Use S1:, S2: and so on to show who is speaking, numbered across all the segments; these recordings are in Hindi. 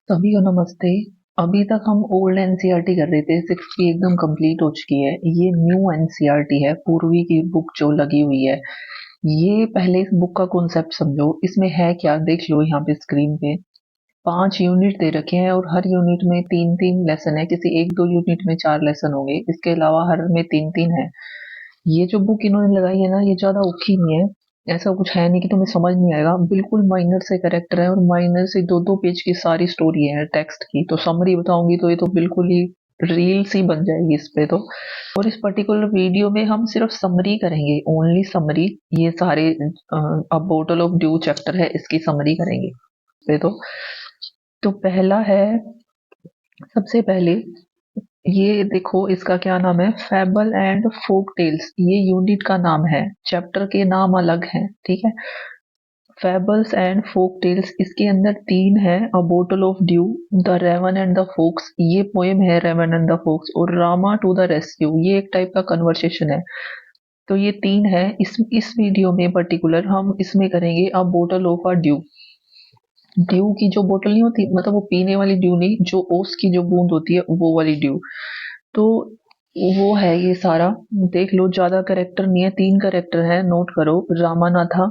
S1: सभी को नमस्ते। अभी तक हम ओल्ड एनसीईआरटी कर रहे थे, सिक्स की एकदम कंप्लीट हो चुकी है। ये न्यू एनसीईआरटी है, पूर्वी की बुक जो लगी हुई है। ये पहले इस बुक का कॉन्सेप्ट समझो, इसमें है क्या देख लो यहाँ पे स्क्रीन पे। 5 यूनिट दे रखे हैं और हर यूनिट में 3-3 लेसन है, किसी 1-2 यूनिट में 4 लेसन होंगे, इसके अलावा हर में 3-3 है। ये जो बुक इन्होंने लगाई है ना, ये ज़्यादा औखी नहीं है। ऐसा कुछ है नहीं कि तुम्हें समझ नहीं आएगा, बिल्कुल माइनर से कैरेक्टर है और माइनर से 2-2 पेज की सारी स्टोरी है टेक्स्ट की। तो समरी बताऊँगी तो ये तो बिल्कुल ही रील सी बन जाएगी इस पे तो। और इस पर्टिकुलर वीडियो में हम सिर्फ समरी करेंगे, ओनली समरी। ये सारे अ बोटल ऑफ ड्यू चैप्टर है, इसकी समरी करेंगे पे तो पहला है, सबसे पहले ये देखो इसका क्या नाम है, फैबल एंड फोक टेल्स, ये यूनिट का नाम है। चैप्टर के नाम अलग हैं, ठीक है। फैबल्स एंड फोक टेल्स, इसके अंदर 3 है। A bottle of dew, the raven and the fox, ये पोएम है रेवन एंड द फोक्स। और रामा टू द रेस्क्यू, ये एक टाइप का कन्वर्सेशन है। तो ये 3 है। इस वीडियो में पर्टिकुलर हम इसमें करेंगे अ bottle of a due. Due की जो बोतल नहीं होती, मतलब वो पीने वाली ड्यू नहीं, जो ओस की जो बूंद होती है वो वाली ड्यू। तो वो है ये सारा। देख लो, ज्यादा करेक्टर नहीं है, 3 करेक्टर है, नोट करो। रामानाथा,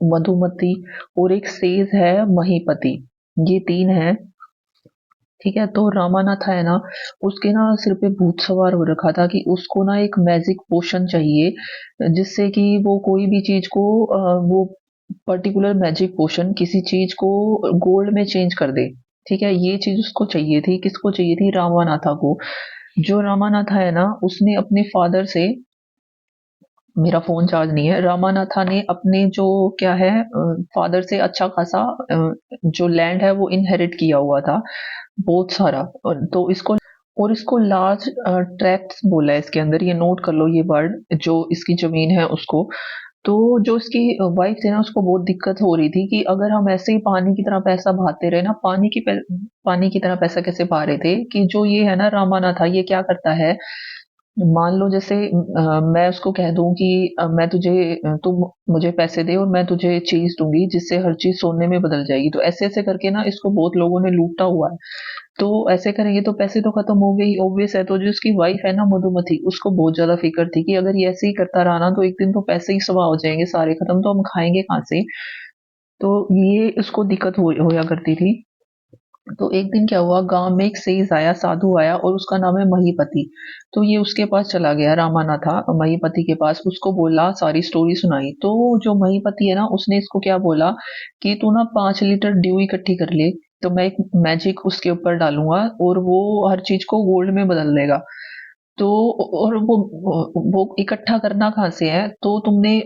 S1: मधुमती और एक सेज है महीपति। ये 3 है, ठीक है। तो रामानाथा है ना, उसके ना सिर पे भूत सवार हो रखा था कि उसको ना एक मैजिक पोशन चाहिए, जिससे कि वो कोई भी चीज को वो पर्टिकुलर मैजिक पोशन किसी चीज को गोल्ड में चेंज कर दे। ठीक है, ये चीज उसको चाहिए थी। किसको चाहिए थी? रामानाथा को। जो रामानाथा है ना, उसने अपने फादर से, मेरा फोन चार्ज नहीं है, रामानाथा ने अपने जो क्या है फादर से अच्छा खासा जो लैंड है वो इनहेरिट किया हुआ था, बहुत सारा। और इसको लार्ज ट्रैक्ट्स बोला है इसके अंदर, ये नोट कर लो ये वर्ड, जो इसकी जमीन है उसको। तो जो इसकी वाइफ थी ना, उसको बहुत दिक्कत हो रही थी कि अगर हम ऐसे ही पानी की तरह पैसा बहाते रहे ना, पानी की तरह पैसा कैसे बहा रहे थे कि जो ये है ना रामानाथा, ये क्या करता है, मान लो जैसे मैं उसको कह दूं कि मैं तुम मुझे पैसे दे और मैं तुझे चीज दूंगी जिससे हर चीज सोने में बदल जाएगी। तो ऐसे ऐसे करके ना इसको बहुत लोगों ने लूटा हुआ है। तो ऐसे करेंगे तो पैसे तो खत्म हो गए ही, ऑब्वियस है। तो जो उसकी वाइफ है ना मधुमति, उसको बहुत ज्यादा फिक्र थी कि अगर ये ऐसे ही करता रहा ना तो एक दिन तो पैसे ही स्वाह हो जाएंगे सारे खत्म, तो हम खाएंगे कहाँ से। तो ये उसको दिक्कत होया करती थी। तो एक दिन क्या हुआ, गांव में एक सेज आया, साधु आया, और उसका नाम है महीपति। तो ये उसके पास चला गया, रामाना था महीपति के पास, उसको बोला, सारी स्टोरी सुनाई। तो जो महीपति है ना, उसने इसको क्या बोला कि तू ना 5 लीटर ड्यू इकट्ठी कर ले, तो मैं एक मैजिक उसके ऊपर डालूंगा और वो हर चीज को गोल्ड में बदल देगा। तो और वो इकट्ठा करना कहाँ से है, तो तुमने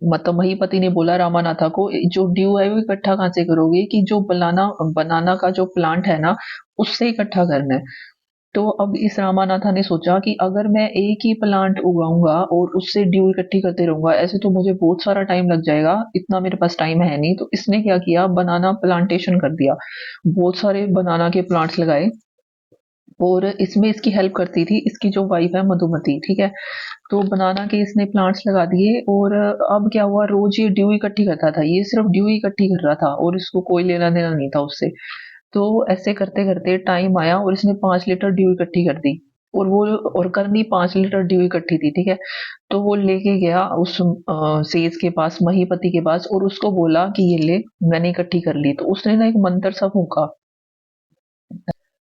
S1: मतलब महीपति ने बोला रामानाथा को, जो ड्यू है वो इकट्ठा कहाँ से करोगे कि जो बनाना बनाना का जो प्लांट है ना, उससे इकट्ठा करना है। तो अब इस रामानाथा ने सोचा कि अगर मैं एक ही प्लांट उगाऊंगा और उससे ड्यू इकट्ठी करते रहूंगा, ऐसे तो मुझे बहुत सारा टाइम लग जाएगा, इतना मेरे पास टाइम है नहीं। तो इसने क्या किया, बनाना प्लांटेशन कर दिया, बहुत सारे बनाना के प्लांट्स लगाए। और इसमें इसकी हेल्प करती थी इसकी जो वाइफ है मधुमति, ठीक है। तो बनाना के इसने प्लांट्स लगा दिए। और अब क्या हुआ, रोज ये ड्यू इकट्ठी करता था, ये सिर्फ ड्यू इकट्ठी कर रहा था और इसको कोई लेना देना नहीं था उससे। तो ऐसे करते करते टाइम आया और इसने 5 लीटर ड्यू इकट्ठी कर दी। और वो, और करनी 5 लीटर ड्यू इकट्ठी थी, ठीक है। तो वो लेके गया उस सेज के पास, महीपति के पास, और उसको बोला कि ये ले, मैंने इकट्ठी कर ली। तो उसने ना एक मंत्र सा फूका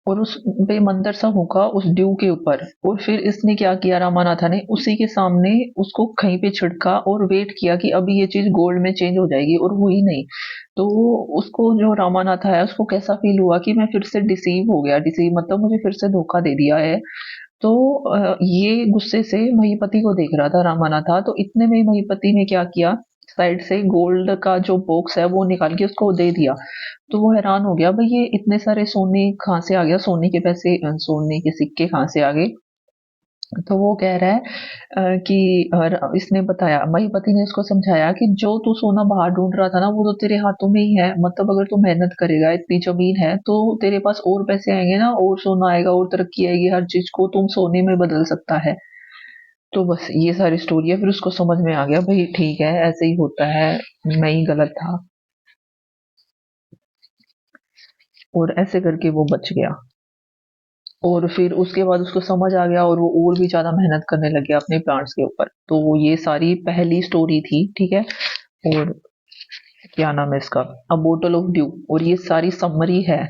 S1: और उस पे मंदिर सा होगा उस ड्यू के ऊपर। और फिर इसने क्या किया, रामानाथा ने उसी के सामने उसको कहीं पे छिड़का और वेट किया कि अभी ये चीज गोल्ड में चेंज हो जाएगी, और हुई नहीं। तो उसको, जो रामानाथा है, उसको कैसा फील हुआ कि मैं फिर से डिसीव हो गया, डिसीव मतलब मुझे फिर से धोखा दे दिया है। तो ये गुस्से से महीपति को देख रहा था रामानाथा। तो इतने में महीपति ने क्या किया, साइड से गोल्ड का जो बॉक्स है वो निकाल के उसको दे दिया। तो वो हैरान हो गया, भाई ये इतने सारे सोने कहाँ से आ गया, सोने के पैसे, सोने के सिक्के कहाँ से आ गए। तो वो कह रहा है कि इसने बताया, महीपति ने इसको समझाया कि जो तू सोना बाहर ढूंढ रहा था ना, वो तो तेरे हाथों में ही है। मतलब अगर तू मेहनत करेगा, इतनी जमीन है, तो तेरे पास और पैसे आएंगे ना, और सोना आएगा और तरक्की आएगी, हर चीज को तुम सोने में बदल सकता है। तो बस ये सारी स्टोरी है। फिर उसको समझ में आ गया, भाई ठीक है, ऐसे ही होता है, मैं ही गलत था। और ऐसे करके वो बच गया। और फिर उसके बाद उसको समझ आ गया और वो और भी ज़्यादा मेहनत करने लग गया अपने प्लांट्स के ऊपर। तो ये सारी पहली स्टोरी थी, ठीक है? और क्या नाम है इसका, अ बोटल ऑफ ड्यू, और ये सारी समरी है